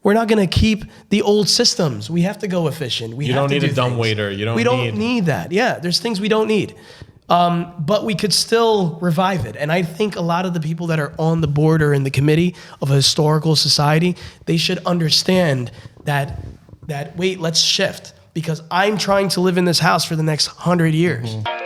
We're not going to keep the old systems. We have to go efficient. You don't need a dumbwaiter. We don't need that. Yeah, there's things we don't need. But we could still revive it. And I think a lot of the people that are on the board or in the committee of a historical society, they should understand that wait, let's shift. Because I'm trying to live in this house for the next 100 years. Mm-hmm.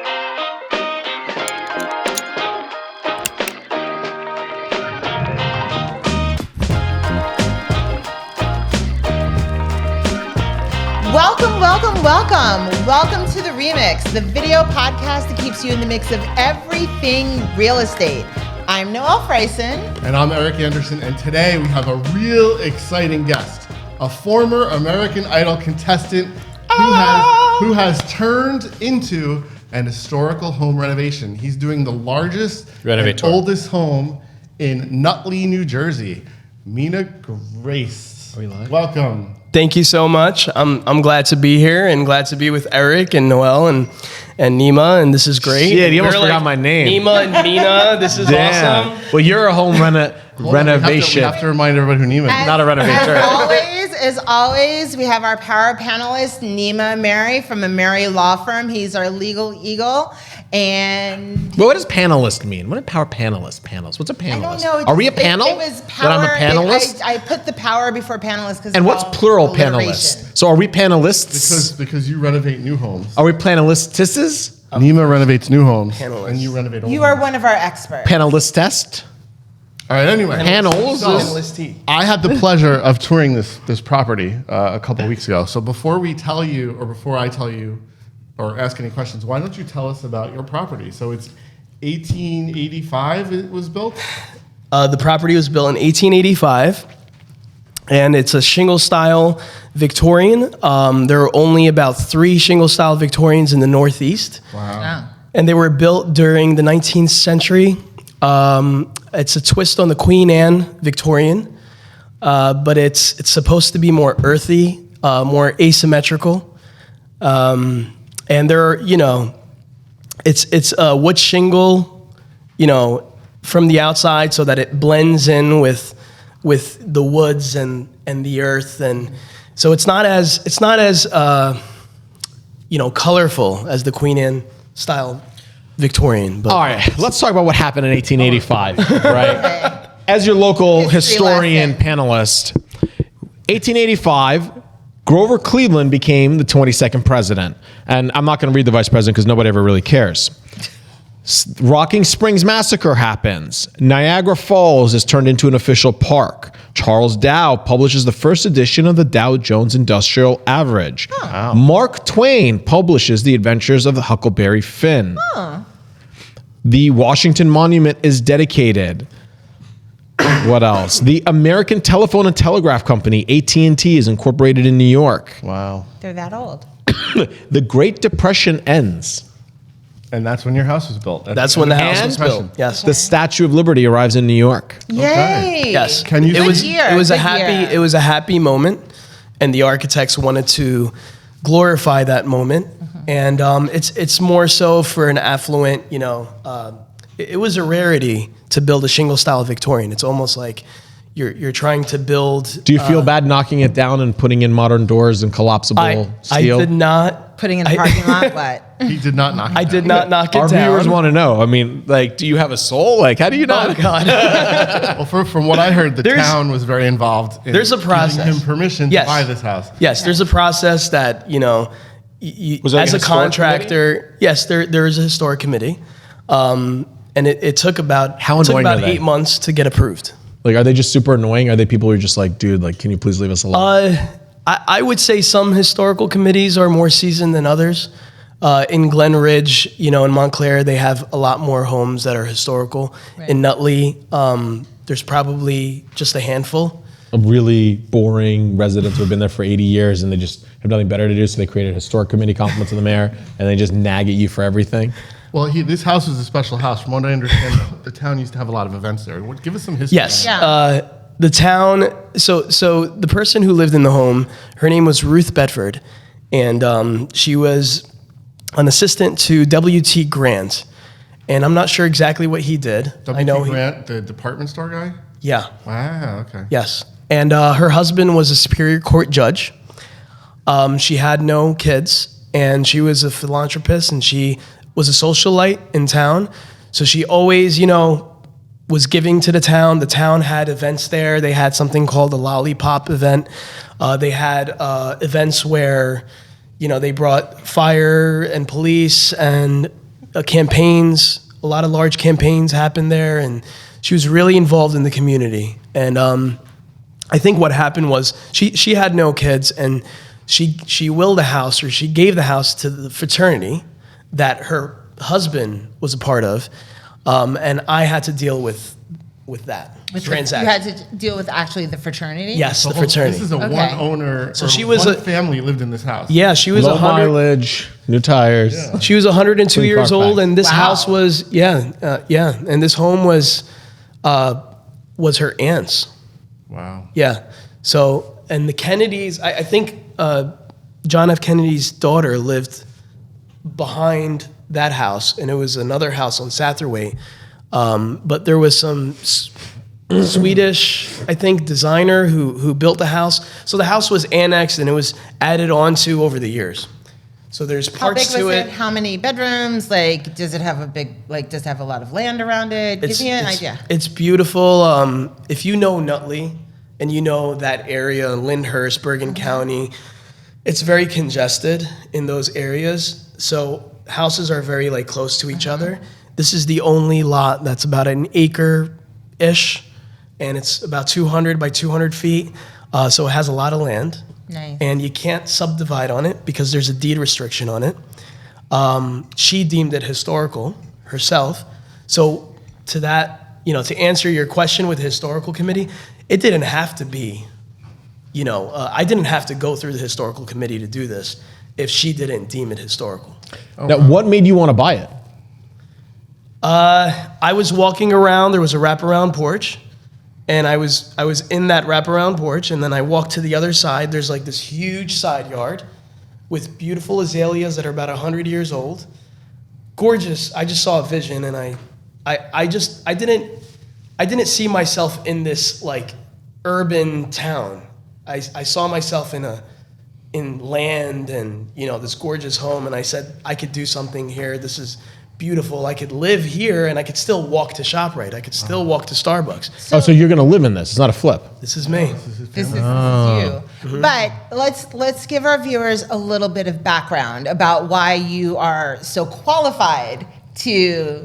Welcome to The Remix, the video podcast that keeps you in the mix of everything real estate. I'm Noelle Freisen. And I'm Eric Anderson, and today we have a real exciting guest, a former American Idol contestant who has turned into an historical home renovation. He's doing the largest and oldest home in Nutley, New Jersey. Mina Griess. Are we live? Welcome. Thank you so much. I'm glad to be here and glad to be with Eric and Noelle and Nima, and this is great. Shit, you almost forgot my name. Nima and Mina, this is awesome. Well, you're a home renovation. We have to remind everybody who Nima is. Not a renovator. As always, we have our power panelist, Nima Ameri from Ameri Law Firm. He's our legal eagle. And what does panelist mean? What do power panelist panels? What's a panelist? I don't know. Are we a panel? It was power. That I'm a panelist? I put the power before panelist because. And what's plural panelist? So are we panelists? Because you renovate new homes. Are we panelistises? Nima renovates new homes, Panelist. and you renovate old You homes. are one of our experts. Panelist test? All right, anyway. Panels. I had the pleasure of touring this property a couple of weeks ago. So before I tell you, or ask any questions, why don't you tell us about your property? So it's 1885 it was built? The property was built in 1885, and it's a shingle-style Victorian. There are only about 3 shingle-style Victorians in the Northeast. Wow. And they were built during the 19th century. It's a twist on the Queen Anne Victorian, but it's supposed to be more earthy, more asymmetrical. And there are, it's wood shingle, from the outside so that it blends in with the woods and the earth, and so it's not as colorful as the Queen Anne style Victorian. But all right, let's talk about what happened in 1885, right? As your local historian panelist, 1885, Grover Cleveland became the 22nd president. And I'm not going to read the vice president because nobody ever really cares. Rocking Springs Massacre happens. Niagara Falls is turned into an official park. Charles Dow publishes the first edition of the Dow Jones Industrial Average. Wow. Mark Twain publishes The Adventures of the Huckleberry Finn. The Washington Monument is dedicated. What else? The American Telephone and Telegraph Company, AT&T, is incorporated in New York. Wow. They're that old. The Great Depression ends. And that's when your house was built. That's when the house was built. Yes. The Statue of Liberty arrives in New York. Yay! Yes. It was a happy moment, and the architects wanted to glorify that moment. And it's more so for an affluent, it was a rarity to build a shingle style Victorian. It's almost like you're trying to build. Do you feel bad knocking it down and putting in modern doors and collapsible steel? I did not. Putting in the parking lot, what? He did not knock it down. I did not knock it down. Our viewers want to know. I mean, do you have a soul? How do you not? Oh, God. Well, from what I heard, the town was very involved in there's a process. giving him permission to buy this house. Yes, there's a process that, Was there as a contractor, committee? Yes, there is a historic committee. And it took about 8 months to get approved. Are they just super annoying? Are they people who are just dude, can you please leave us alone? I would say some historical committees are more seasoned than others. In Glen Ridge, in Montclair, they have a lot more homes that are historical. Right. In Nutley, there's probably just a handful. Of really boring residents who have been there for 80 years and they just have nothing better to do, so they create a historic committee, compliment to the mayor, and they just nag at you for everything. Well, this house is a special house. From what I understand, the town used to have a lot of events there. Give us some history. Yes. The town, so the person who lived in the home, her name was Ruth Bedford, and she was an assistant to W.T. Grant. And I'm not sure exactly what he did. W.T. Grant, the department store guy? Yeah. Wow, okay. Yes. And her husband was a Superior Court judge. She had no kids, and she was a philanthropist, and she was a socialite in town. So she always, was giving to the town. The town had events there. They had something called the Lollipop event. They had events where, they brought fire and police and campaigns. A lot of large campaigns happened there, and she was really involved in the community. And I think what happened was she had no kids, and she willed a house, or she gave the house to the fraternity that her husband was a part of, and I had to deal with that transaction. You had to deal with actually the fraternity? Yes, the fraternity. This is a one owner. So she was one family lived in this house. Yeah, she was Low 100. mileage, new tires. Yeah. She was 102 Clean years car old, facts. and this Wow. house was and this home was her aunt's. Wow. Yeah. So, and the Kennedys, I think John F. Kennedy's daughter lived behind that house, and it was another house on Satterway. But there was some Swedish, I think, designer who built the house. So the house was annexed, and it was added on to over the years. So there's How big parts was to it? it. How many bedrooms? Like, does it have does it have a lot of land around it? Give me an idea. It's beautiful. If you know Nutley and you know that area, Lyndhurst, Bergen County, it's very congested in those areas. So houses are very close to each other. This is the only lot that's about an acre-ish, and it's about 200 by 200 feet. So it has a lot of land. Nice. And you can't subdivide on it because there's a deed restriction on it. She deemed it historical herself. So to that, to answer your question with the historical committee, it didn't have to be, I didn't have to go through the historical committee to do this if she didn't deem it historical. Now, what made you want to buy it? I was walking around, there was a wraparound porch, and I was in that wraparound porch, and then I walked to the other side. There's this huge side yard with beautiful azaleas that are about 100 years old. Gorgeous. I just saw a vision, and I didn't see myself in this urban town. I saw myself in land and this gorgeous home, and I said I could do something here. This is beautiful. I could live here, and I could still walk to ShopRite. I could still walk to Starbucks. So you're going to live in this. It's not a flip. This is me. This is you. But let's give our viewers a little bit of background about why you are so qualified to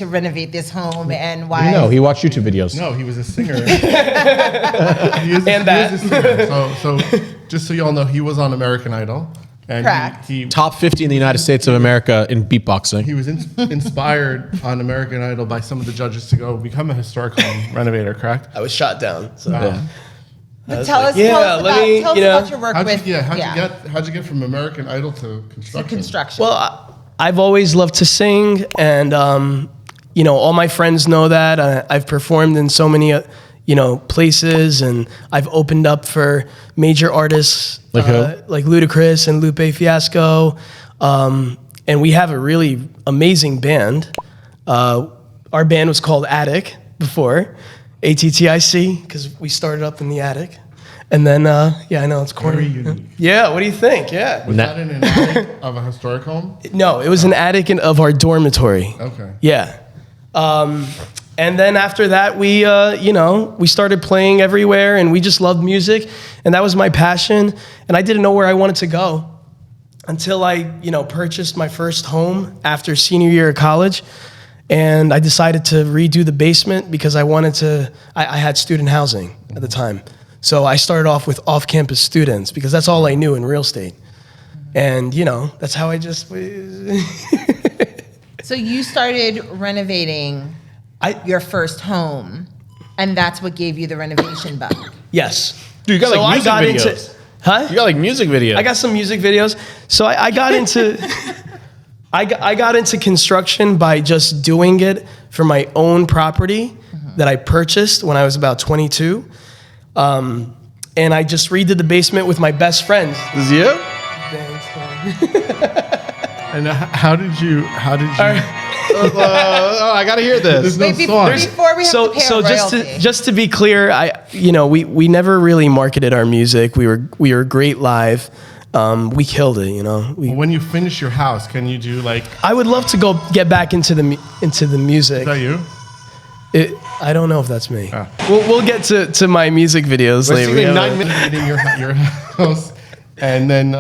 renovate this home, and why. No, he watched YouTube videos. No, he was a singer. He is a singer. So just so y'all know, he was on American Idol. And Correct. He Top 50 in the United States of America in beatboxing. He was inspired on American Idol by some of the judges to go become a historical renovator, correct? I was shot down. So. But tell us about your work with. How'd you get from American Idol to construction? Well, I've always loved to sing, and all my friends know that. I've performed in so many places, and I've opened up for major artists like who? Like Ludacris and Lupe Fiasco, and we have a really amazing band. Our band was called Attic before, ATTIC, because we started up in the attic. And then, I know it's corny. Very unique. Yeah, what do you think? Yeah. Was that in an attic of a historic home? No, it was an attic of our dormitory. Okay. Yeah. And then after that, we started playing everywhere, and we just loved music, and that was my passion. And I didn't know where I wanted to go until I, purchased my first home after senior year of college. And I decided to redo the basement because I had student housing at the time. So I started off with off-campus students because that's all I knew in real estate. And, that's how I just... So you started renovating your first home, and that's what gave you the renovation bug. Yes. Dude, you got music videos. Huh? You got music videos. I got some music videos. So I got into... I got into construction by just doing it for my own property that I purchased when I was about 22. And I just redid the basement with my best friend. This is you? And how did you? I got to hear this. There's no song. Before we have to pay So a royalty. just to be clear, we never really marketed our music. We were great live. We killed it, When you finish your house, can you do like? I would love to go get back into the music. Is that you? I don't know if that's me. We'll get to my music videos later. singing 9 minutes. In your house, and then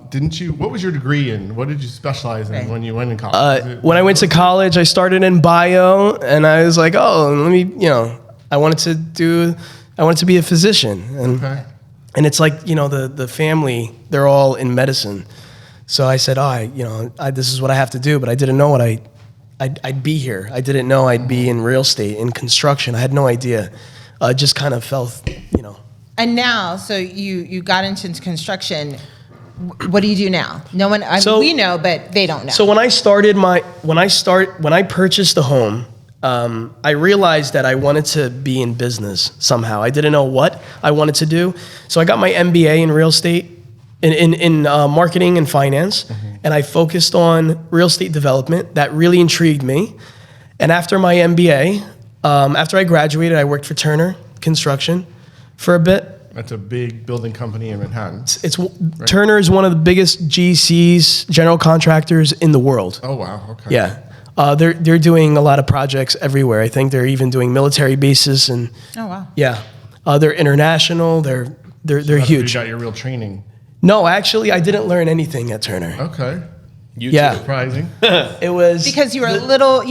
didn't you? What was your degree in? What did you specialize in when you went in college? When I went to college, I started in bio, and I was like, oh, let me, I wanted to be a physician, and it's like, the family, they're all in medicine, so I said, this is what I have to do, but I didn't know what I'd be here. I didn't know I'd be in real estate, in construction. I had no idea. Just kind of felt, And now, so you got into construction. What do you do now? No one, we know, but they don't know. So when I purchased the home, I realized that I wanted to be in business somehow. I didn't know what I wanted to do. So I got my MBA in real estate, in marketing and finance, and I focused on real estate development. That really intrigued me. And after my MBA, after I graduated, I worked for Turner Construction for a bit. That's a big building company in Manhattan. Right. Turner is one of the biggest GCs, general contractors in the world. Oh wow! Okay. Yeah. They're doing a lot of projects everywhere. I think they're even doing military bases and. Oh wow. Yeah, they're international. They're huge. You got your real training. No, actually, I didn't learn anything at Turner. Okay. Surprising. It was because you were a little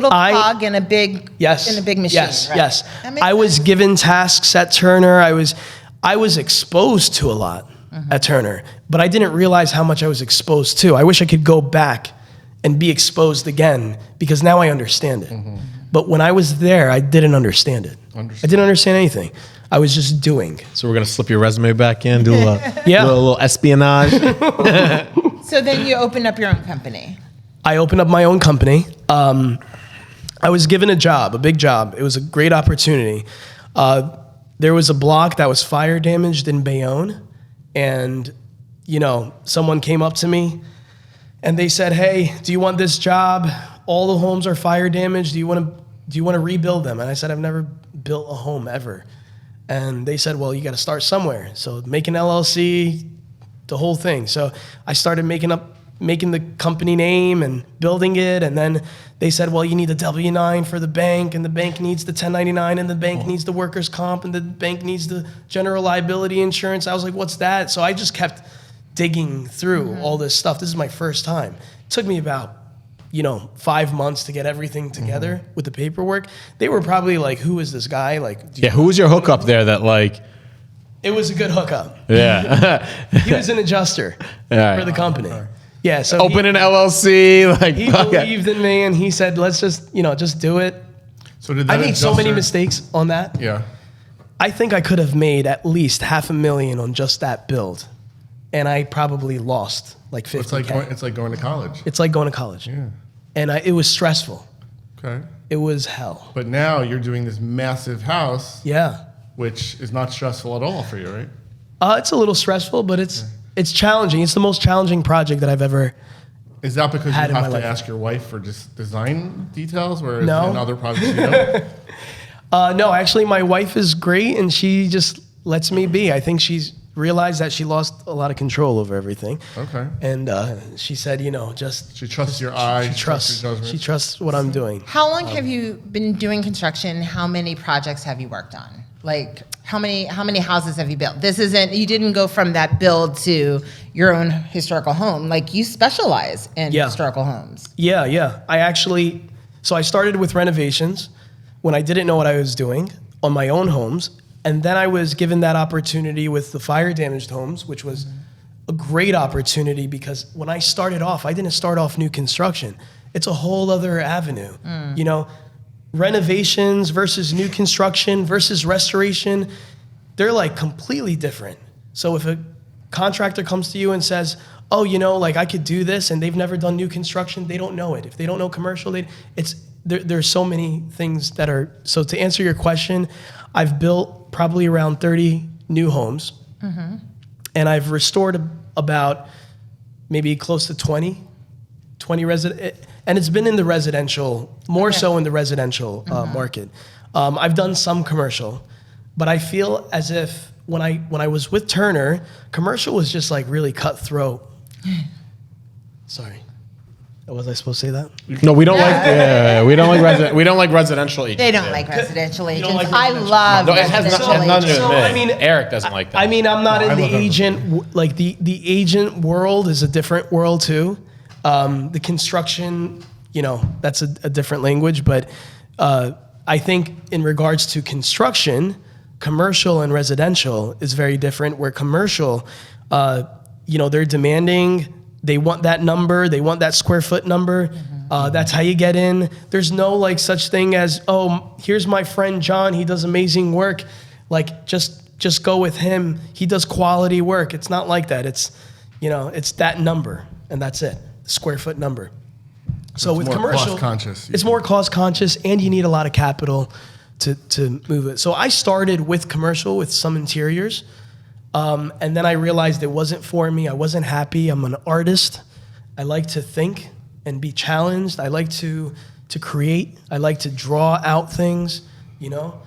cog in a big machine. Yes, right? yes. I was given tasks at Turner. I was exposed to a lot at Turner, but I didn't realize how much I was exposed to. I wish I could go back and be exposed again, because now I understand it. But when I was there, I didn't understand it. I didn't understand anything. I was just doing. So we're gonna slip your resume back in, do a little espionage. So then you opened up your own company. I opened up my own company. I was given a big job. It was a great opportunity. There was a block that was fire damaged in Bayonne, and someone came up to me and they said, "Hey, do you want this job? All the homes are fire damaged. Do you want to rebuild them?" And I said, "I've never built a home ever." And they said, "Well, you got to start somewhere. So make an LLC, the whole thing." So I started making the company name and building it. And then they said, "Well, you need a W-9 for the bank, and the bank needs the 1099, and the bank needs the workers' comp, and the bank needs the general liability insurance." I was like, "What's that?" So I just kept digging through all this stuff. This is my first time. It took me about 5 months to get everything together with the paperwork. They were probably like, "Who is this guy?" Like, who was your hookup there that like? It was a good hookup. Yeah. He was an adjuster for the company. Yeah. So open an LLC. Like he believed in me, and he said, "Let's just do it." So did that I made so many mistakes on that. Yeah. I think I could have made at least $500,000 on just that build, and I probably lost like $50,000. It's like going to college. It's like going to college. Yeah. And it was stressful. Okay. It was hell. But now you're doing this massive house. Yeah. Which is not stressful at all for you, right? It's a little stressful, but it's challenging. It's the most challenging project that I've ever. Is that because you had in have my to life. ask your wife for just design details, or No. in other projects you don't? No, actually, my wife is great, and she just lets me be. I think she's realized that she lost a lot of control over everything. Okay. And she said, She trusts your eye. She trusts what I'm doing. How long have you been doing construction? How many projects have you worked on? Like, how many houses have you built? You didn't go from that build to your own historical home. Like, you specialize in historical homes. Yeah. I started with renovations when I didn't know what I was doing on my own homes. And then I was given that opportunity with the fire damaged homes, which was a great opportunity, because when I started off, I didn't start off new construction. It's a whole other avenue. Renovations versus new construction versus restoration, they're like completely different. So if a contractor comes to you and says, "Oh, I could do this," and they've never done new construction, they don't know it. If they don't know commercial, there's so many things that are. So to answer your question, I've built probably around 30 new homes, and I've restored about maybe close to 20 resident. And it's been in the residential, more so in the residential market. I've done some commercial, But I feel as if when I was with Turner, commercial was just like really cutthroat. Sorry. Was I supposed to say that? No, we don't we don't like residential agents. They don't like residential agents. like I residential. love No, it has residential nothing to do agents. with me. I mean, Eric doesn't like that. I mean, I'm not in the love them. agent, like the agent world is a different world too. The construction, that's a different language, but I think in regards to construction, commercial and residential is very different, where commercial, they're demanding, they want that number, they want that square foot number. That's how you get in. There's no like such thing as, oh, here's my friend John, he does amazing work. Like just go with him. He does quality work. It's not like that. It's, it's that number and that's it. The square foot number. So it's with more commercial, cost conscious. it's more cost conscious and you need a lot of capital to move it. So I started with commercial with some interiors. And then I realized it wasn't for me. I wasn't happy. I'm an artist. I like to think and be challenged. I like to create. I like to draw out things,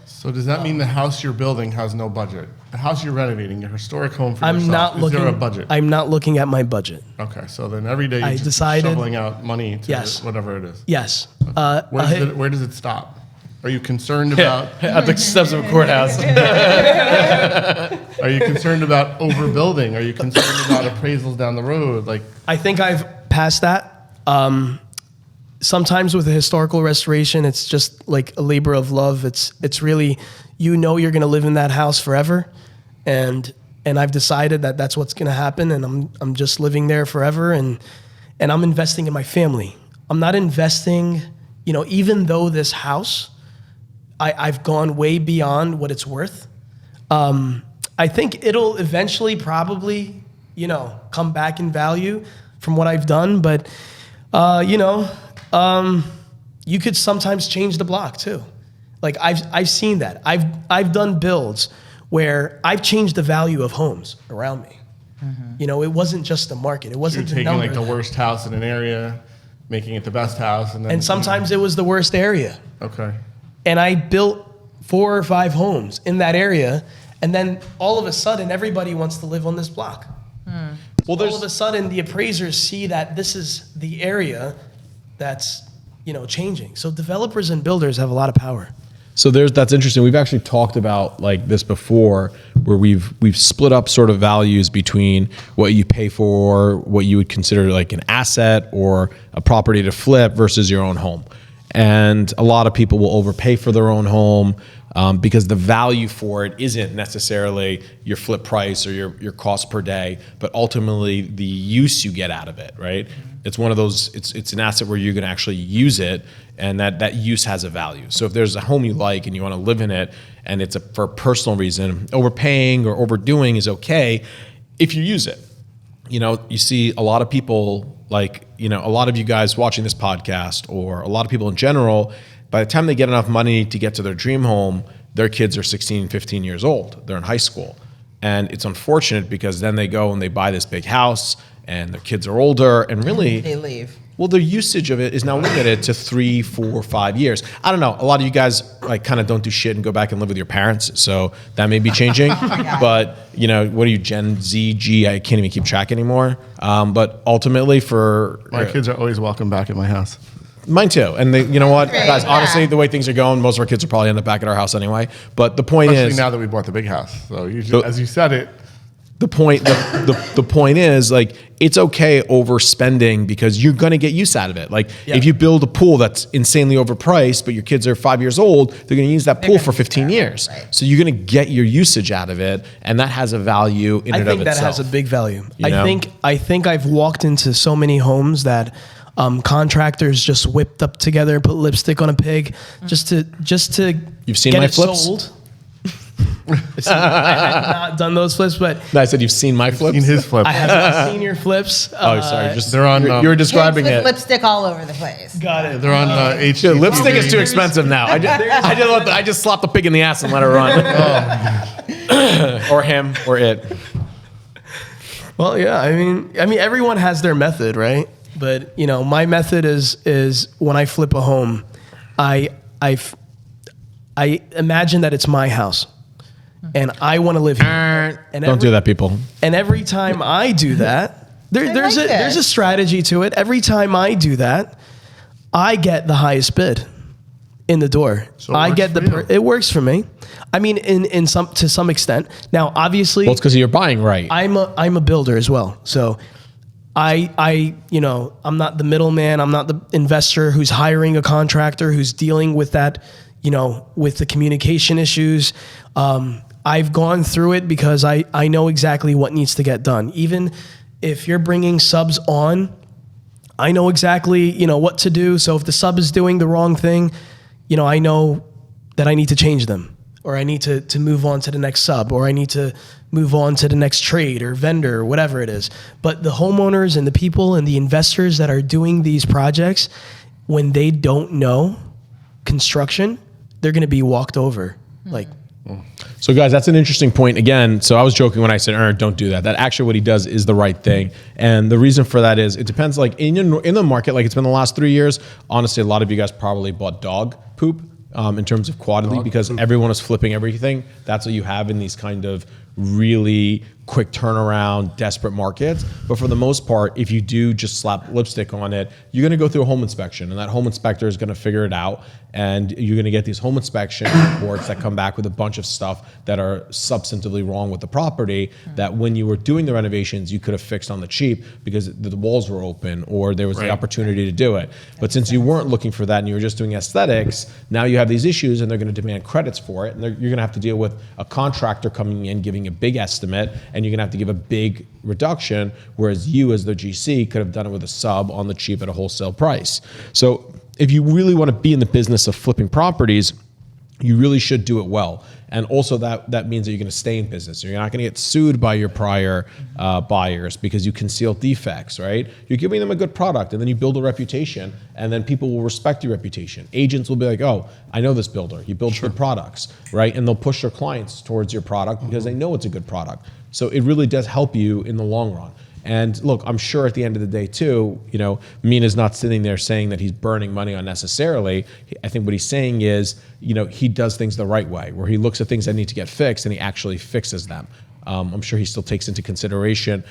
So does that mean the house you're building has no budget? The house you're renovating, your historic home for I'm yourself, not is looking. there a budget? I'm not looking at my budget. Okay, so then every day I you're just decided- shoveling out money to Yes. whatever it is. Yes. Where does it stop? Are you concerned about At the steps of a courthouse. Are you concerned about overbuilding? Are you concerned about appraisals down the road? Like, I think I've passed that. Sometimes with a historical restoration, it's just like a labor of love. It's really, you're going to live in that house forever, and I've decided that that's what's going to happen, and I'm just living there forever, and I'm investing in my family. I'm not investing, even though this house, I've gone way beyond what it's worth. I think it'll eventually probably, come back in value from what I've done, but you could sometimes change the block too. Like I've seen that. I've done builds where I've changed the value of homes around me. Mm-hmm. It wasn't just the market. It you're wasn't the taking number. like the worst house in an area, making it the best house, and then And sometimes it was the worst area. okay. And I built 4 or 5 homes in that area, and then all of a sudden everybody wants to live on this block. Well, All of a sudden the appraisers see that this is the area that's changing. So developers and builders have a lot of power. So that's interesting. We've actually talked about like this before, where we've split up sort of values between what you pay for, what you would consider like an asset or a property to flip versus your own home. And a lot of people will overpay for their own home because the value for it isn't necessarily your flip price or your cost per day, but ultimately the use you get out of it, right? It's one of those, it's an asset where you can actually use it, and that use has a value. So if there's a home you like and you want to live in it, and it's for a personal reason, overpaying or overdoing is okay if you use it. You see a lot of people, like, a lot of you guys watching this podcast, or a lot of people in general, by the time they get enough money to get to their dream home, their kids are 16, 15 years old. They're in high school. And it's unfortunate because then they go and they buy this big house and their kids are older, and really They leave. well, the usage of it is now limited to 3, 4, 5 years. I don't know. A lot of you guys like kind of don't do shit and go back and live with your parents, so that may be changing. But what are you, Gen Z, G? I can't even keep track anymore. But ultimately, for My kids are always welcome back at my house. mine too. And you know what, Great, guys? yeah. Honestly, the way things are going, most of our kids will probably end up back at our house anyway. But the point Especially is, now that we bought the big house. So usually, as you said it, the point is, like, it's okay overspending because you're going to get use out of it. Like, if you build a pool that's insanely overpriced, but your kids are 5 years old, they're going to use that pool for 15 years. Right. So you're going to get your usage out of it, and that has a value in I and think of that itself. has a big value. You know? I think I've walked into so many homes that contractors just whipped up together, put lipstick on a pig, just to You've seen get my it flips? sold. I have not done those flips, but No, I said you've seen my flips. in his flip, I have not seen your flips. Oh, sorry. Just they're on, You were describing Kids with it. lipstick all over the place. Got it. they're on HG. Dude, lipstick is too expensive now. I just slapped the pig in the ass and let her run. Or him, or it. Well, yeah. I mean, everyone has their method, right? But my method is when I flip a home, I imagine that it's my house. and I want to live here. And Don't do that, people. And every time I do that, there's like a strategy to it. Every time I do that, I get the highest bid in the door. So it works for me. I mean, to some extent. Now, obviously, Well, it's because you're buying right. I'm a builder as well. So I'm not the middleman. I'm not the investor who's hiring a contractor who's dealing with that, with the communication issues. I've gone through it because I know exactly what needs to get done. Even if you're bringing subs on, I know exactly, what to do. So if the sub is doing the wrong thing, I know that I need to change them, or I need to move on to the next sub, or I need to move on to the next trade or vendor or whatever it is. But the homeowners and the people and the investors that are doing these projects, when they don't know construction, they're going to be walked over. So guys, that's an interesting point. Again, so I was joking when I said, don't do that. That actually what he does is the right thing. And the reason for that is it depends, like in the market, like it's been the last 3 years, honestly, a lot of you guys probably bought dog poop in terms of quality because everyone is flipping everything. That's what you have in these kind of really quick turnaround, desperate markets. But for the most part, if you do just slap lipstick on it, you're going to go through a home inspection, and that home inspector is going to figure it out. And you're going to get these home inspection reports that come back with a bunch of stuff that are substantively wrong with the property that when you were doing the renovations, you could have fixed on the cheap because the walls were open or there was the opportunity to do it. But since you weren't looking for that and you were just doing aesthetics, now you have these issues and they're going to demand credits for it. And you're going to have to deal with a contractor coming in, giving a big estimate, and you're going to have to give a big reduction, whereas you as the GC could have done it with a sub on the cheap at a wholesale price. So if you really want to be in the business of flipping properties, you really should do it well. And also that means that you're going to stay in business. You're not going to get sued by your prior buyers because you conceal defects, right? You're giving them a good product and then you build a reputation and then people will respect your reputation. Agents will be like, oh, I know this builder. He builds good products, right? And they'll push their clients towards your product because they know it's a good product. So it really does help you in the long run. And look, I'm sure at the end of the day too, Mina's not sitting there saying that he's burning money unnecessarily. I think what he's saying is, he does things the right way, where he looks at things that need to get fixed and he actually fixes them. I'm sure he still takes into consideration,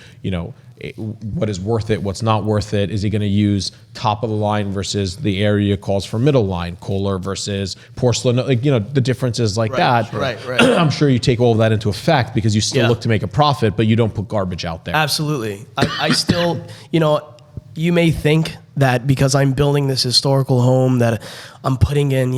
what is worth it, what's not worth it. Is he going to use top of the line versus the area calls for middle line, Kohler versus porcelain, the differences like that. Right. I'm sure you take all of that into effect because you still look to make a profit, but you don't put garbage out there. Absolutely. I still, you may think that because I'm building this historical home that I'm putting in,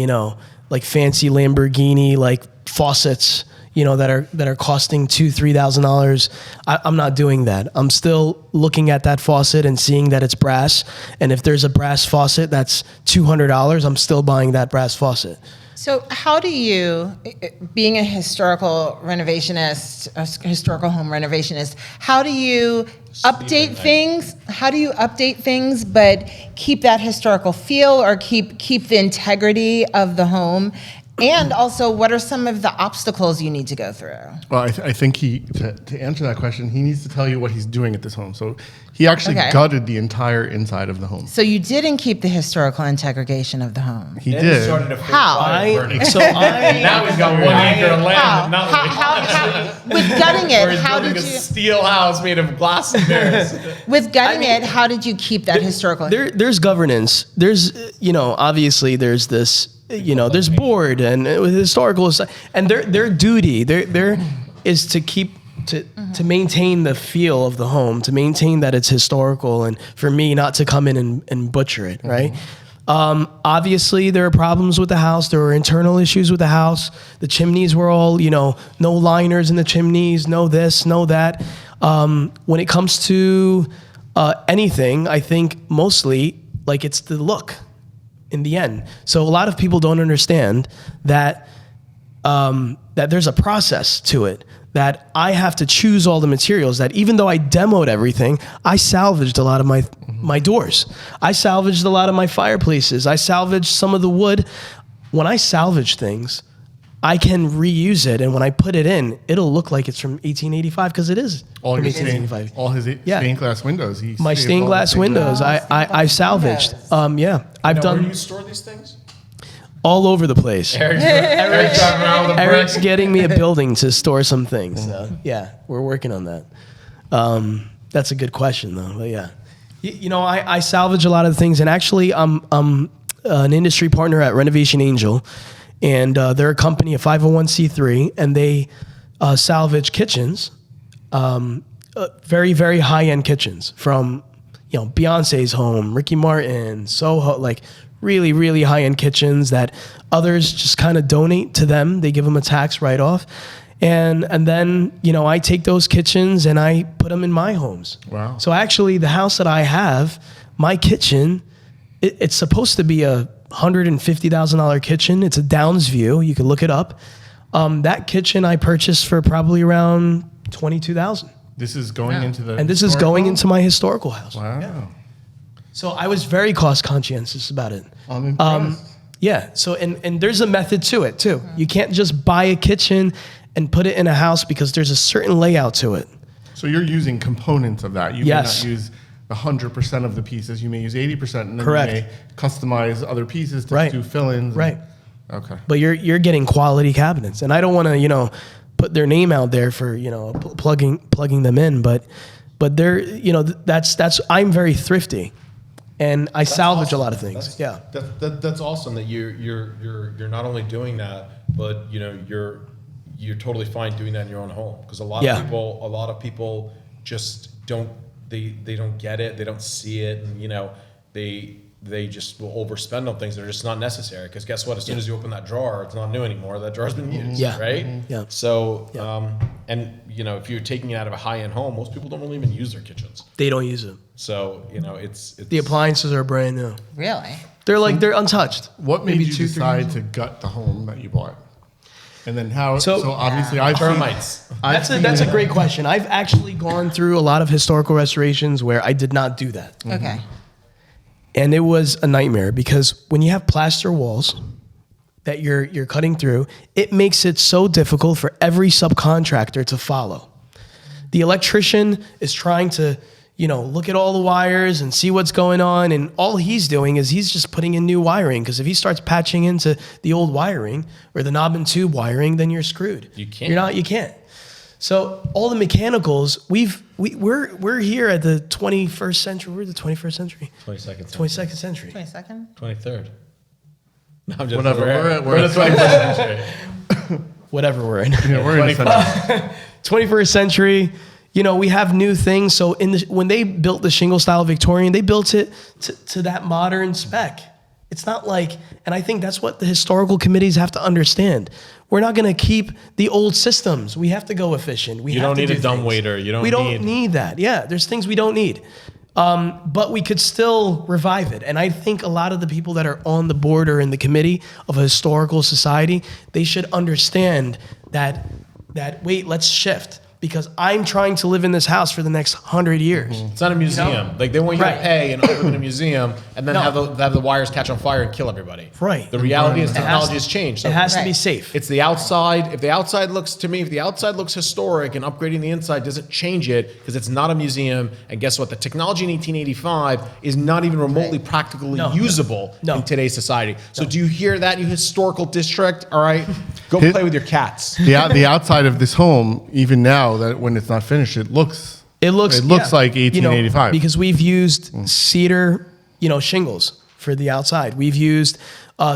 like fancy Lamborghini, like faucets, that are costing $2,000-$3,000. I'm not doing that. I'm still looking at that faucet and seeing that it's brass. And if there's a brass faucet that's $200, I'm still buying that brass faucet. So how do you, being a historical renovationist, a historical home renovationist, how do you update things? How do you update things but keep that historical feel or keep the integrity of the home? And also, what are some of the obstacles you need to go through? Well, I think to answer that question, he needs to tell you what he's doing at this home. So he actually gutted the entire inside of the home. So you didn't keep the historical integration of the home. He did. How? Now we've got 1 acre of land. How with gutting it, how did you? Steel house made of glass and mirrors. With gutting it, how did you keep that historical? There's governance. There's, obviously there's this. There's board and with historical, and their duty there is to keep to maintain the feel of the home, to maintain that it's historical, and for me not to come in and butcher it, right? Obviously there are problems with the house. There were internal issues with the house. The chimneys were all, no liners in the chimneys, no this, no that. When it comes to anything, I think mostly like it's the look. In the end. So a lot of people don't understand that that there's a process to it, that I have to choose all the materials, that even though I demoed everything, I salvaged a lot of my doors. I salvaged a lot of my fireplaces. I salvaged some of the wood. When I salvage things, I can reuse it, and when I put it in, it'll look like it's from 1885 because it is All from his 1885. all his stained glass windows. My stained glass windows, I salvaged. I've done. Where do you store these things? all over the place. Eric's driving around with a Eric's brick. getting me a building to store some things. So, yeah, we're working on that. That's a good question, though. But yeah, you know, I salvage a lot of things, and actually, I'm an industry partner at Renovation Angel, and they're a company, a 501c3, and they salvage kitchens, very, very high-end kitchens from, you know, Beyonce's home, Ricky Martin, Soho, like really, really high-end kitchens that others just kind of donate to them. They give them a tax write-off. And then, you know, I take those kitchens and I put them in my homes. Wow. So actually, the house that I have, my kitchen, it's supposed to be a $150,000 kitchen. It's a Downs view. You can look it up. That kitchen I purchased for probably around $22,000. This is going into the And this is going into my historical house. Wow. Yeah. So I was very cost conscientious about it. I'm impressed. Yeah. So and there's a method to it too. You can't just buy a kitchen and put it in a house because there's a certain layout to it. So you're using components of that. You Yes. may not use 100% of the pieces. You may use 80%, and then Correct. you may customize other pieces to Right. do fill-ins. Right. Okay. But you're getting quality cabinets, and I don't want to, you know, put their name out there for, you know, plugging them in, but they're, you know, that's I'm very thrifty, and I salvage a lot of things. Yeah. That's awesome that you're not only doing that, but you know you're totally fine doing that in your own home, because a lot of people just don't they don't get it, they don't see it, and you know they just will overspend on things that are just not necessary. Because guess what? As soon as you open that drawer, it's not new anymore. That drawer's been used, Yeah. right? Yeah. So, and you know, if you're taking it out of a high-end home, most people don't really even use their kitchens. They don't use them. So, you know, it's The appliances are brand new. Really? They're untouched. What made Maybe you 2-3 decide years. to gut the home that you bought? And then how? So- So, obviously, I've seen, termites. That's a great question. I've actually gone through a lot of historical restorations where I did not do that. Okay. And it was a nightmare because when you have plaster walls that you're cutting through, it makes it so difficult for every subcontractor to follow. The electrician is trying to, you know, look at all the wires and see what's going on, and all he's doing is he's just putting in new wiring, because if he starts patching into the old wiring or the knob and tube wiring, then you're screwed. You can't. You can't. So all the mechanicals, we're here at the 21st century. We're the 21st century. 22nd, 22nd century. 22nd? 23rd. No, I'm just Whatever. We're We're the 21st century. Whatever we're in. Yeah, we're in the 21st century. You know, we have new things. So when they built the shingle style Victorian, they built it to that modern spec. It's not like, and I think that's what the historical committees have to understand. We're not going to keep the old systems. We have to go efficient. You don't need a dumbwaiter. We don't need that. Yeah, there's things we don't need. But we could still revive it. And I think a lot of the people that are on the board or in the committee of a historical society, they should understand that wait, let's shift. Because I'm trying to live in this house for the next 100 years. It's not a museum. Like they want you Right. to pay and open a museum and then No. have the wires catch on fire and kill everybody. Right. The reality is It has technology to- has changed. So It has to be Right. safe. it's the outside. If the outside looks historic and upgrading the inside doesn't change it, because it's not a museum. And guess what? The technology in 1885 is not even remotely practically No. usable No. in today's society. So do you hear that, you historical district? All right, go Hit- play with your cats. the outside of this home, even now that when it's not finished, it looks like 1885. because we've used cedar, shingles for the outside. We've used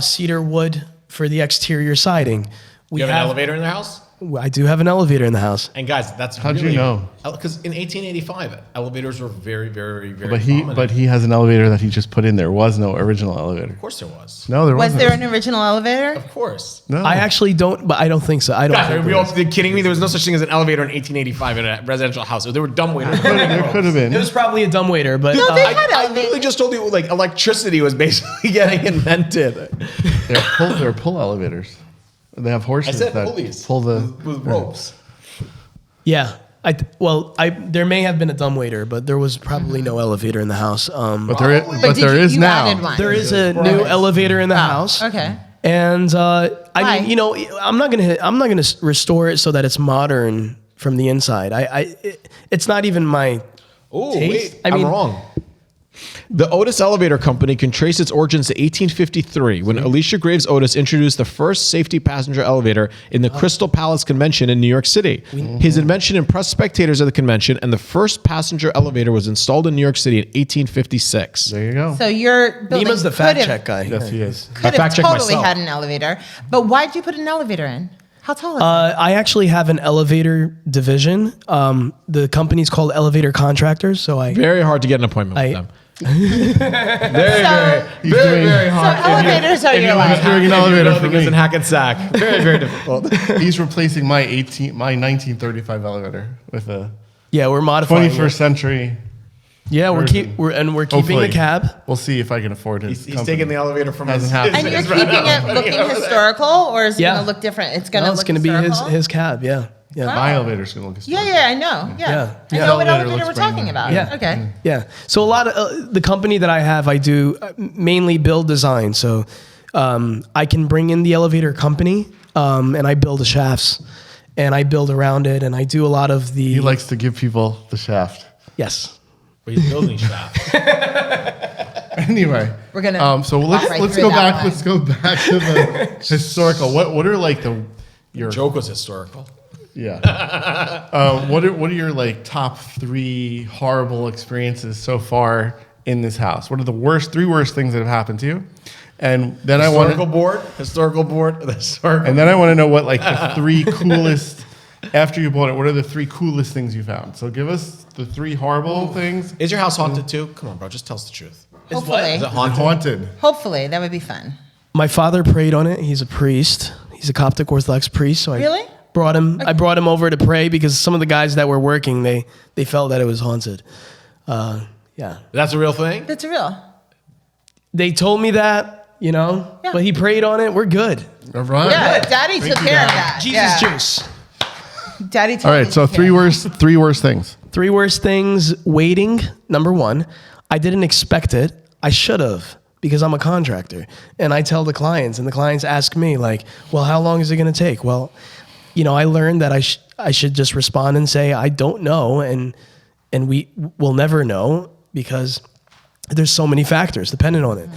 cedar wood for the exterior siding. We You have an elevator in the house? I do have an elevator in the house. And guys, that's How'd you really, know? Because in 1885, elevators were very, very, very but prominent. he has an elevator that he just put in. There was no original elevator. Of course there was. No, there Was wasn't. there an original elevator? Of course. No. I actually don't, but I don't think so. I don't. Guys, think are we there all is. kidding me? There was no such thing as an elevator in 1885 in a residential house. There were dumbwaiters. there could have been. It was probably a dumbwaiter, but No, they had I elevators. literally just told you like electricity was basically getting invented. They're pull elevators. They have horses I said that pulleys pull the. with ropes. yeah. There may have been a dumbwaiter, but there was probably no elevator in the house. But there is, But but did there you- is you now. added one. There is a new elevator in the house. Okay. And I Why? mean, I'm not gonna restore it so that it's modern from the inside. It's not even my Oh taste. wait, I mean- I'm wrong. The Otis Elevator Company can trace its origins to 1853 when Alicia Graves Otis introduced the first safety passenger elevator in the Crystal Palace Convention in New York City. His invention impressed spectators at the convention, and the first passenger elevator was installed in New York City in 1856. There you go. So your building Nima's the fact check guy. Yes, he is. could have fact check totally myself. had an elevator, but why'd you put an elevator in? How tall is it? I actually have an elevator division. The company's called Elevator Contractors, so Very hard to get an appointment with them. He's doing, Elevators are your life. doing an elevator for Because in me. Hackensack. Very, very difficult. He's replacing my 1935 elevator with a yeah, we're modifying. 21st it. century. Yeah, we're version. keeping Hopefully. the cab. We'll see if I can afford it. He's taking the elevator from Hasn't his happened. And you're keeping it looking historical, or is it Yeah. going to look different? It's going No, to it's look going to be historical? his cab. Yeah, yeah. My elevator's gonna look. Yeah, I know. Yeah. Yeah. I Yeah. know what Elevator elevator looks we're brand talking new. about. Yeah. Okay. Yeah. So a lot of the company that I have, I do mainly build design. So I can bring in the elevator company and I build the shafts and I build around it and I do a lot of the. He likes to give people the shaft. Yes. But he's building shaft. Anyway, We're gonna So walk let's right through go that back. one. Let's go back to the historical. What are like your Joke was historical. yeah? What are your like top 3 horrible experiences so far in this house? What are the three worst things that have happened to you? And then I want Historical board. and then I want to know what like the 3 coolest after you bought it. What are the 3 coolest things you found? So give us the 3 horrible things. Is your house haunted too? Come on, bro. Just tell us the truth. Hopefully. Is it haunted? Haunted. Hopefully, that would be fun. My father prayed on it. He's a priest. He's a Coptic Orthodox priest. So Really? I brought him over to pray because some of the guys that were working, they felt that it was haunted. Yeah. That's a real thing? That's real. They told me that, Yeah. but he prayed on it. We're good. All right. Yeah, Daddy took care of that. Jesus yeah. juice. Daddy told All right. me So to care. 3 worst things. 3 worst things. Waiting, number 1. I didn't expect it. I should have because I'm a contractor. And I tell the clients, and the clients ask me, like, well, how long is it going to take? Well, I learned that I should just respond and say, I don't know. And we will never know because there's so many factors dependent on it.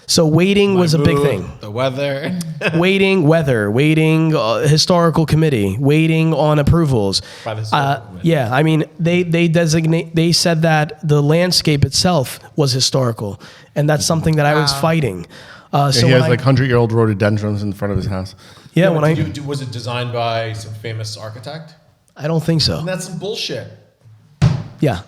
So waiting was a big thing. The weather. waiting, historical committee, waiting on approvals. By the historical committee. Yeah, I mean, they said that the landscape itself was historical, and that's something that I was fighting. So he when has like 100-year-old rhododendrons in front of his house. Was it designed by some famous architect? I don't think so. That's some bullshit. Yeah.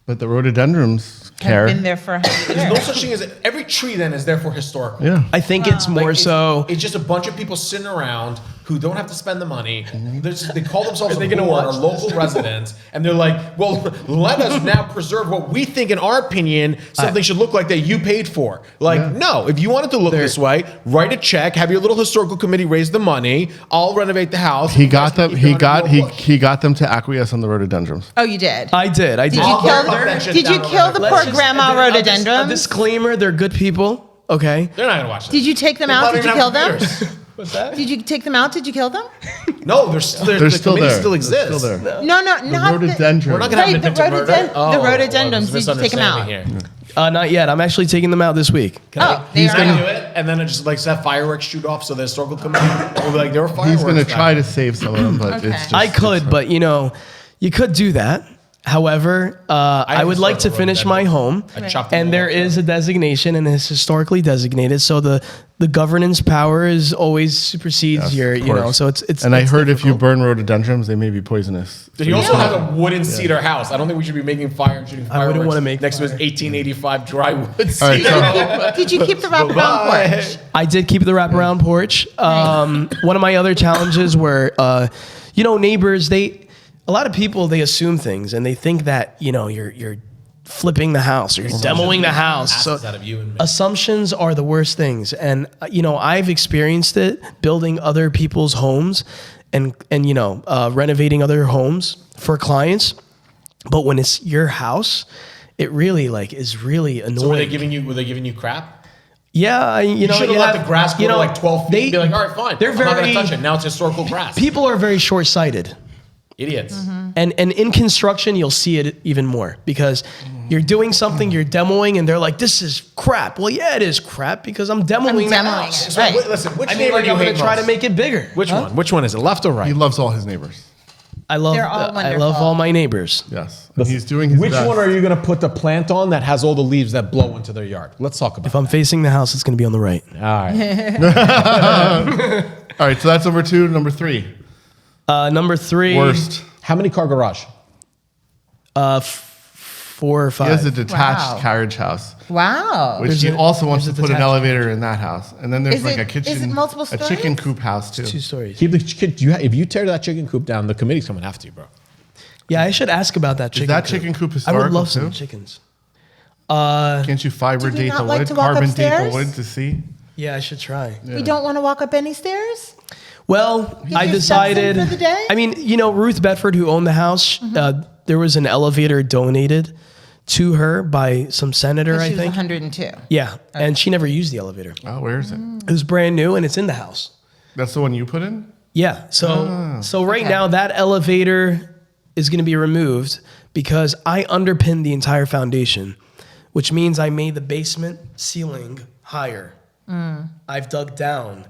But the rhododendrons care. Have been there for 100 There's no years. such thing as every tree then is therefore historical. Yeah. I think it's more Like, so. It's just a bunch of people sitting around who don't have to spend the money. They call themselves they a gonna board or watch local residents, and they're like, "Well, let us now preserve what we think, in our opinion, something should look like that you paid for." Like, no, if you want it to look this way, write a check, have your little historical committee raise the money. I'll renovate the house. He You guys got can them. keep your 100-year-old bush. He got them to acquiesce on the rhododendrons. Oh, you did. I did. Did you I'll kill? pop that shit Did you down kill over the there. poor Let's just- grandma A rhododendrons? disclaimer: they're good people. Okay. They're not gonna watch that. Did you take them They out? probably Did you don't kill have them? computers. What's that? Did you take them out? Did you kill them? No, they're still there. They're The still committee there. still They're exists. still there. No, The not rhododendrons. We're not gonna have Right, an the attempt to murder. the rhododendrons. there's Did you take them out? misunderstanding here. Not yet. I'm actually taking them out this week. Oh, they He's are. gonna- Do it, and then it just like have fireworks shoot off, so the historical committee will be like, there were fireworks. He's going to back try then. to save some of them, but Okay. it's just. I could, but you could do that. However, I would like to historical finish my home, I chopped them and all there off. is a designation, and it's historically designated. So the governance power is always supersedes your, Of course. So it's. And I it's heard if you difficult. burn rhododendrons, they may be poisonous. Did he also have a wooden cedar house? I don't think we should be making fire and shooting I fireworks wouldn't wanna make next to his fire. 1885 dry wood All right, cedar. so Did you keep the wraparound porch? I did keep the wraparound porch. One of my other challenges were, neighbors. A lot of people, they assume things and they think that you're flipping the house or you're demoing the house. So Asses out of you and me. assumptions are the worst things, and I've experienced it building other people's homes and renovating other homes for clients. But when it's your house, it really is really annoying. So were they giving you crap? Yeah, You should have let the grass grow to like 12 feet and be like, all right, fine. They're I'm not very going to touch it. Now it's historical grass. People are very short-sighted. Idiots. And in construction, you'll see it even more because, You're doing something, you're demoing, and they're like, "This is crap." Well, yeah, it is crap because I'm demoing the demoing house. it. So, Right. listen, which I mean, neighbor like, do you I'm gonna hate try to most? make it bigger. Which one? Which one is it? Left or right? He loves all his neighbors. I love They're all I love wonderful. all my neighbors. Yes. And he's doing his Which best. one are you going to put the plant on that has all the leaves that blow into their yard? Let's talk about If I'm facing the house, it's going to be on the right. it. All right. All right, so that's number 2. Number 3. Number 3. Worst. How many car garage? 4 or 5. He has a detached Wow. carriage house, Wow. which There's he a- also wants to there's a put an detached- elevator in that house. And then there's Is like it- a kitchen. is it multiple A chicken stories? coop house, too. 2 stories. Keep the kid. If you tear that chicken coop down, the committee's coming after you, bro. Yeah, I should ask about that chicken. that coop. chicken coop I would historical, love some too? chickens. Can't you fiber Do we date not the like wood, to walk carbon date the upstairs? wood to see? Yeah, I should try. We don't want to walk up any stairs? Well, He I just steps in decided. for the day? I mean, Ruth Bedford, who owned the house, there was an elevator donated to her by some senator, She I was think. 102. Yeah, and she never used the elevator. Oh, where is it? It was brand new, and it's in the house. That's the one you put in? Yeah. So right Okay. now that elevator is going to be removed because I underpinned the entire foundation, which means I made the basement ceiling higher. I've dug down.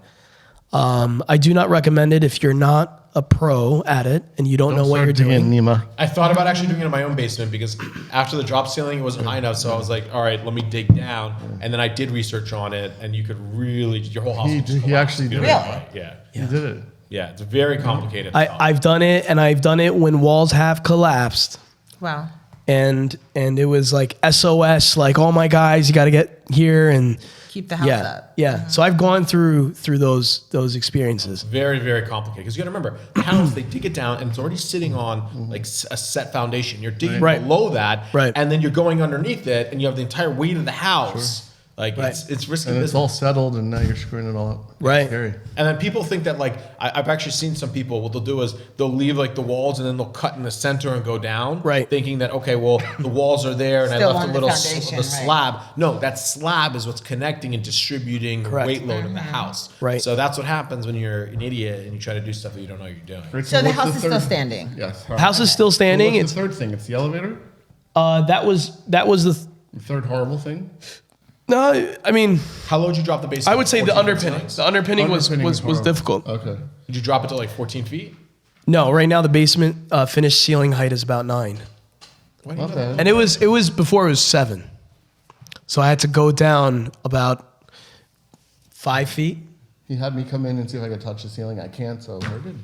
I do not recommend it if you're not a pro at it and you don't know what you're doing. Nima. I thought about actually doing it in my own basement because after the drop ceiling, it wasn't high enough. So I was like, all right, let me dig down. And then I did research on it, and you could really, your whole house. He would just he collapse actually if you did don't it. do right. Yeah. He did it. Yeah. It's very complicated. I've done it, and I've done it when walls have collapsed. Wow. And it was like SOS, like, oh my guys, you got to get here and Keep the house yeah, up. yeah. So I've gone through those experiences. Very, very complicated. Because you got to remember, the house, they dig it down and it's already sitting on like a set foundation. You're digging Right. below that. Right. And then you're going underneath it and you have the entire weight of the house. Like Right. it's risky And it's business. all settled, and now you're screwing it all up. It's Right. Scary. And then people think that like I've actually seen some people, what they'll do is they'll leave like the walls and then they'll cut in the center and go down, Right. Thinking that okay, well the walls are there and Still I left on a the little foundation, the right. slab. No, that slab is what's connecting and distributing Correct. the weight load of the house. Right. So that's what happens when you're an idiot and you try to do stuff that you don't know you're doing. Right, So the what's house is still third- standing. Yes. House is still standing. What's It's the third thing? It's the elevator? that was the The third horrible thing? no. I mean, How low did you drop the base? I would say the 14 underpinning. ceilings? The underpinning was horrible. difficult. Okay. Did you drop it to like 14 feet? No, right now the basement finished ceiling height is about 9, Why do you know Okay. that? and it was before it was 7. So I had to go down about 5 feet. He had me come in and see if I could touch the ceiling. I can't, so we're good.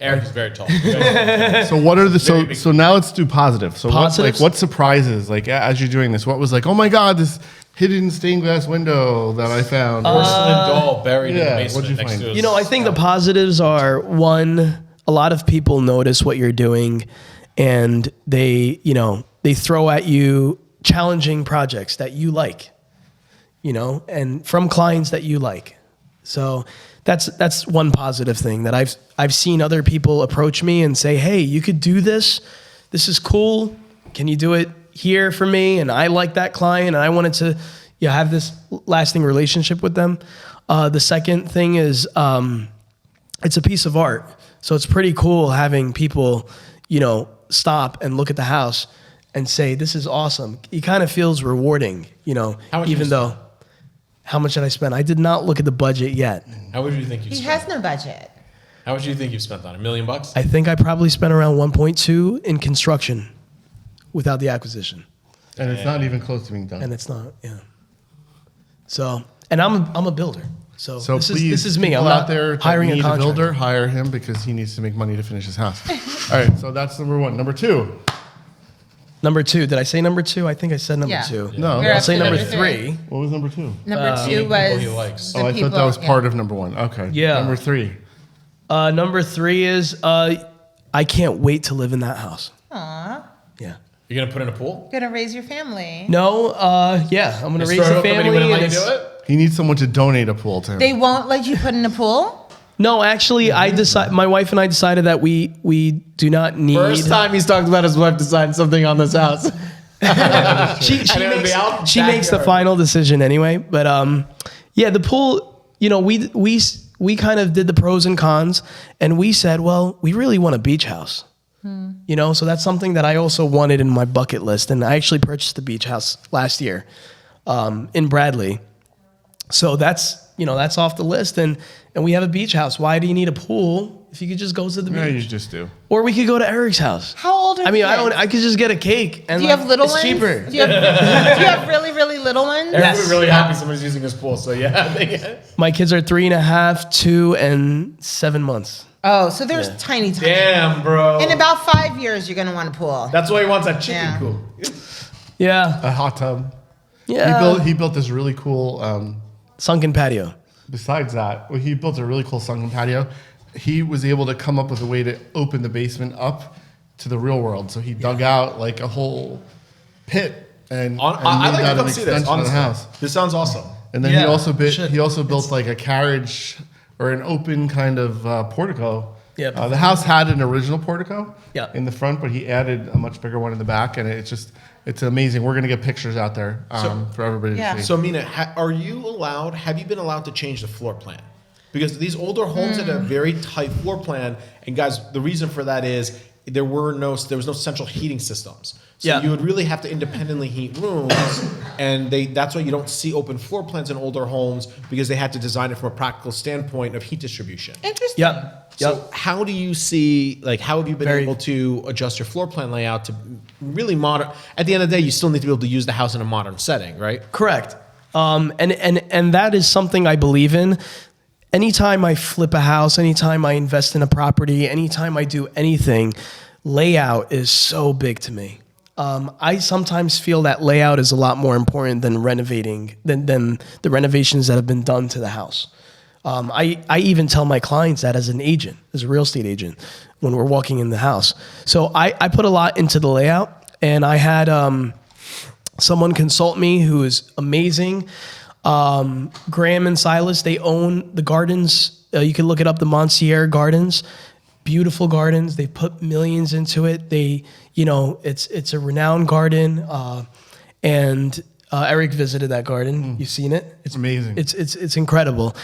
Eric is very tall. So what are the Very big. so now let's do positive. So Positives? what surprises like as you're doing this? What was like, oh my god, this hidden stained glass window that I found? Porcelain doll buried in yeah, the basement what'd you next find? to us. You know, I think the positives are, one, a lot of people notice what you're doing and they throw at you challenging projects that you like, and from clients that you like. So that's one positive thing that I've seen other people approach me and say, "Hey, you could do this. This is cool. Can you do it here for me?" And I like that client and I wanted to have this lasting relationship with them. The second thing is it's a piece of art. So it's pretty cool having people, stop and look at the house and say, "This is awesome." It kind of feels rewarding, How much even you though, how much did I spend? I did not look at the budget yet. How much do you think you He spent? has no budget. How much do you think you've spent on it? $1 million? I think I probably spent around 1.2 in construction without the acquisition. And it's not even close to being done. And it's not, yeah. So, and I'm a builder. So, So this please, is me. people I'm not out there that hiring a need contractor. builder, hire him because he needs to make money to finish his house. All right, so that's number one. Number two. Number 2, did I say number 2? I think I said number Yeah. 2. No. We're I'll up say to number number 3. What was number two? Number two people was he likes. the Oh, I thought that was part of number one. Okay. Yeah. Number three. Number 3 is I can't wait to live in that house. Aw, Yeah. You're going to put in a pool? gonna raise your family. No, yeah, I'm gonna raise a Historical family. committee wouldn't and let you it's- do it? He needs someone to donate a pool to him. They won't let you put in a pool? No, actually, my wife and I decided that we do not need. First time he's talked about his wife deciding something on this house. she it would be out she makes the backyard. final decision anyway. But yeah, the pool. We kind of did the pros and cons, and we said, well, we really want a beach house. You know, so that's something that I also wanted in my bucket list. And I actually purchased the beach house last year in Bradley. So that's off the list. And we have a beach house. Why do you need a pool if you could just go to the beach? Yeah, you just do. Or we could go to Eric's house. How old are I mean, kids? I could just get a cake. And Do you have little it's ones? cheaper. Do you have really, really little ones? Yes. We're really happy somebody's using his pool. So yeah. My kids are 3.5, 2, and 7 months. Oh, so there's tiny. Damn, bro. In about 5 years, you're gonna want a pool. That's why he wants that chicken Yeah. coop. Yeah. A hot tub. Yeah. He built this really cool. Sunken patio. Besides that, he built a really cool sunken patio. He was able to come up with a way to open the basement up to the real world. So he dug out like a whole pit and I'd made like that to an come see this. extension of the Honestly, house. this sounds awesome. And then Yeah, he also built like a carriage or an open kind of portico. Yep. The house had an original portico Yeah. in the front, but he added a much bigger one in the back, and it's amazing. We're gonna get pictures out there for everybody Yeah. to see. So Mina, have you been allowed to change the floor plan? Because these older homes had a very tight floor plan, and guys, the reason for that is there was no central heating systems. So Yeah. you would really have to independently heat rooms, and that's why you don't see open floor plans in older homes, because they had to design it from a practical standpoint of heat distribution. Interesting. Yep. So how do you see, how have you been Very- able to adjust your floor plan layout to really modern? At the end of the day, you still need to be able to use the house in a modern setting, right? Correct. And that is something I believe in. Anytime I flip a house, anytime I invest in a property, anytime I do anything, layout is so big to me. I sometimes feel that layout is a lot more important than renovating, than the renovations that have been done to the house. I even tell my clients that as an agent, as a real estate agent, when we're walking in the house. So I put a lot into the layout, and I had someone consult me who is amazing. Graham and Silas, they own the gardens. You can look it up, the Monsieur Gardens. Beautiful gardens. They put millions into it. It's a renowned garden. And Eric visited that garden. You've seen it. It's amazing. It's incredible.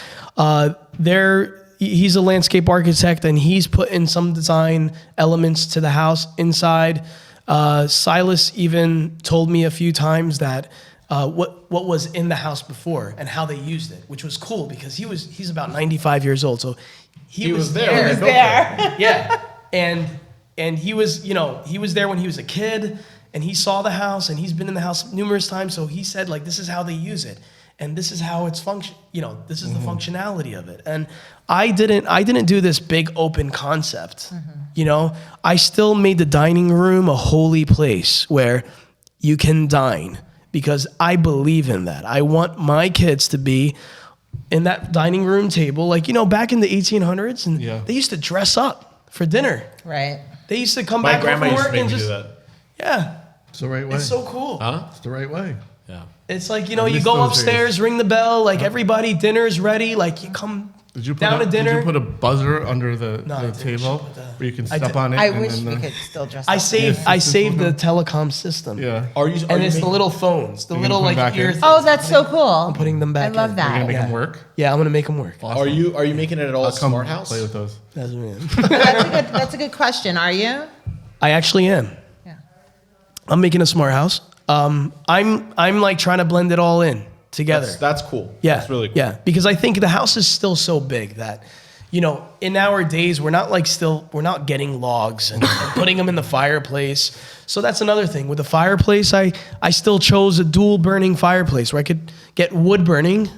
He's a landscape architect, and he's put in some design elements to the house inside. Silas even told me a few times that what was in the house before and how they used it, which was cool because he's about 95 years old, so he was there. He was there. Yeah, and he was there when he was a kid, and he saw the house, and he's been in the house numerous times. So he said, this is how they use it, and this is how it's function. This is the functionality of it. And I didn't do this big open concept. I still made the dining room a holy place where you can dine, because I believe in that. I want my kids to be in that dining room table, back in the 1800s, and they used to dress up for dinner. Right. They used to come My back grandma from used to work make and me just do that. yeah. It's the right way. It's so cool. Huh? It's the right way. Yeah. It's like, I you miss go those upstairs, days. ring the bell, everybody, dinner's ready, you come Did you put down to dinner. Did you put a buzzer under the No, I didn't. table Should put that. where you can I step did. on it? I and wish then we the- could still dress I up. saved the telecom system. Yeah. Are you And it's the making- little phones, the You're little gonna put 'em back ear in? things. Oh, that's so cool. I'm putting them back I love in. You're gonna that. make Yeah. them work. Yeah, I'm gonna make them work. Are you making it at all I'll come smart house? play with those. That's me. That's a good question. Are you? I actually am. Yeah. I'm making a smart house. I'm trying to blend it all in together. That's cool. Yeah. That's really cool. Yeah, because I think the house is still so big that, in our days, we're not getting logs and putting them in the fireplace. So that's another thing. With the fireplace, I still chose a dual burning fireplace where I could get wood burning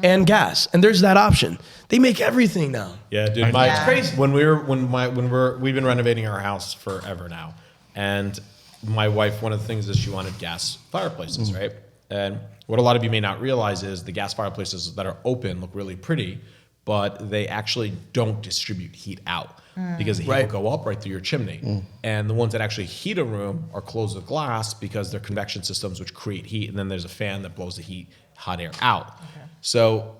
and gas. And there's that option. They make everything now. Yeah, dude. It's crazy. We've been renovating our house forever now, and my wife, one of the things is she wanted gas fireplaces, right? And what a lot of you may not realize is the gas fireplaces that are open look really pretty, but they actually don't distribute heat out because the heat will go up right through your chimney. And the ones that actually heat a room are closed with glass because they're convection systems which create heat, and then there's a fan that blows the hot air out. Okay. So,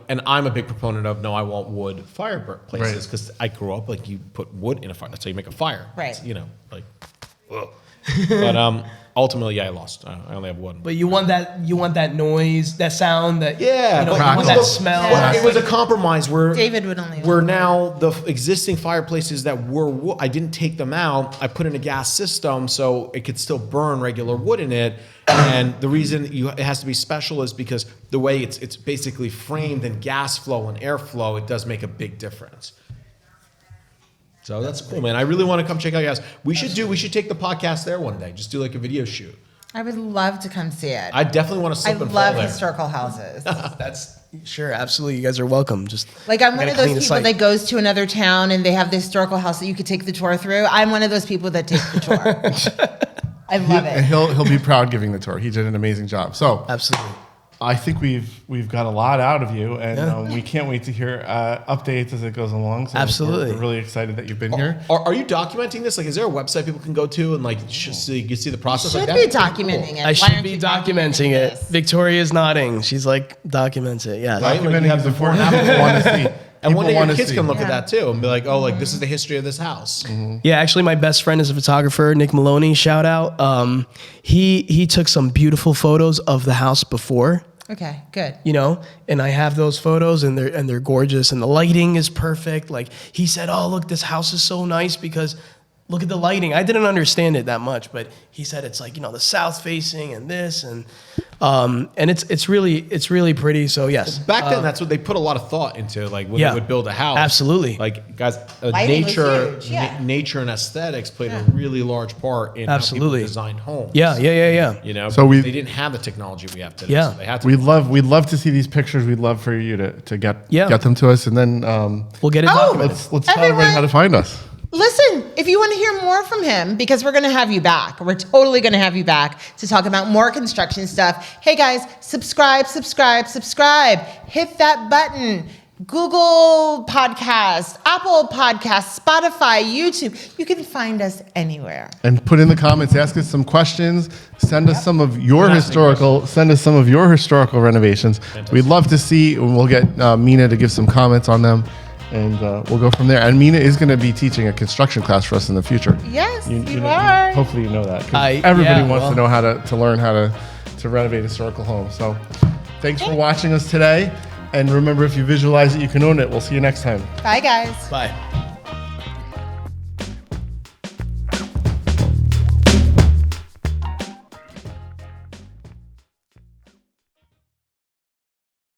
and I'm a big proponent of, no, I want wood fireplaces because I grew up you put wood in a fire. That's how you make a fire. Right. It's, ugh. But ultimately, I lost. I only have one. But you want that noise, that sound, that Yeah, you know, but you want that smell. Well, it was a compromise where David would only where want now the existing fireplaces that were wood, I didn't take them out. I put in a gas system so it could still burn regular wood in it. And the reason it has to be special is because the way it's basically framed and gas flow and airflow, it does make a big difference. So that's cool, man. I really want to come check out your house. We should take the podcast there one day. Just do like a video shoot. I would love to come see it. I definitely want to I slip and love fall there. historical houses. That's sure, absolutely. You guys are welcome. Just Like I'm one gotta of those clean the people site. that goes to another town and they have the historical house that you could take the tour through. I'm one of those people that takes the tour. I love And it. he'll be proud giving the tour. He did an amazing job. So Absolutely. I think we've got a lot out of you, and we can't wait to hear updates as it goes along. So Absolutely. we're really excited that you've been here. Are you documenting this? Like, is there a website people can go to and like so you can see the process? Should like be that? documenting it. I Why should aren't be you documenting it. this? Victoria's nodding. She's like, documents it. Yeah. Right? Like, you Documenting have is the important. People want to see. And one People day your wanna kids see. can look at Yeah. that too and be like, oh, like this is the history of this house. Yeah, actually, my best friend is a photographer, Nick Maloney. Shout out. He took some beautiful photos of the house before, Okay, good. you know, and I have those photos, and they're gorgeous, and the lighting is perfect. Like he said, oh look, this house is so nice because look at the lighting. I didn't understand it that much, but he said it's like, you know, the south facing and this and it's really pretty. So yes, Back then, that's what they put a lot of thought into, like when Yeah. they would build a house. Absolutely. Like guys, Lighting was nature, huge, yeah. nature and aesthetics played a really large part in Absolutely. how people designed homes. yeah. You know, So they didn't have the technology we have today. Yeah. So they had to. We'd love to see these pictures. We'd love for you to get them to us, and then We'll get it Oh, documented. let's tell everybody how to find us. Listen, if you want to hear more from him, because we're going to have you back. We're totally going to have you back to talk about more construction stuff. Hey guys, subscribe. Hit that button. Google Podcast, Apple Podcast, Spotify, YouTube. You can find us anywhere. And put in the comments, ask us some questions, send us some of your historical renovations. We'd love to see, and we'll get Mina to give some comments on them, and we'll go from there. And Mina is going to be teaching a construction class for us in the future. Yes, you know, are. Hopefully you know that. 'Cause I- everybody yeah, wants to well. know how to learn how to renovate historical homes. So thanks for watching us today. And remember, if you visualize it, you can own it. We'll see you next time. Bye, guys. Bye.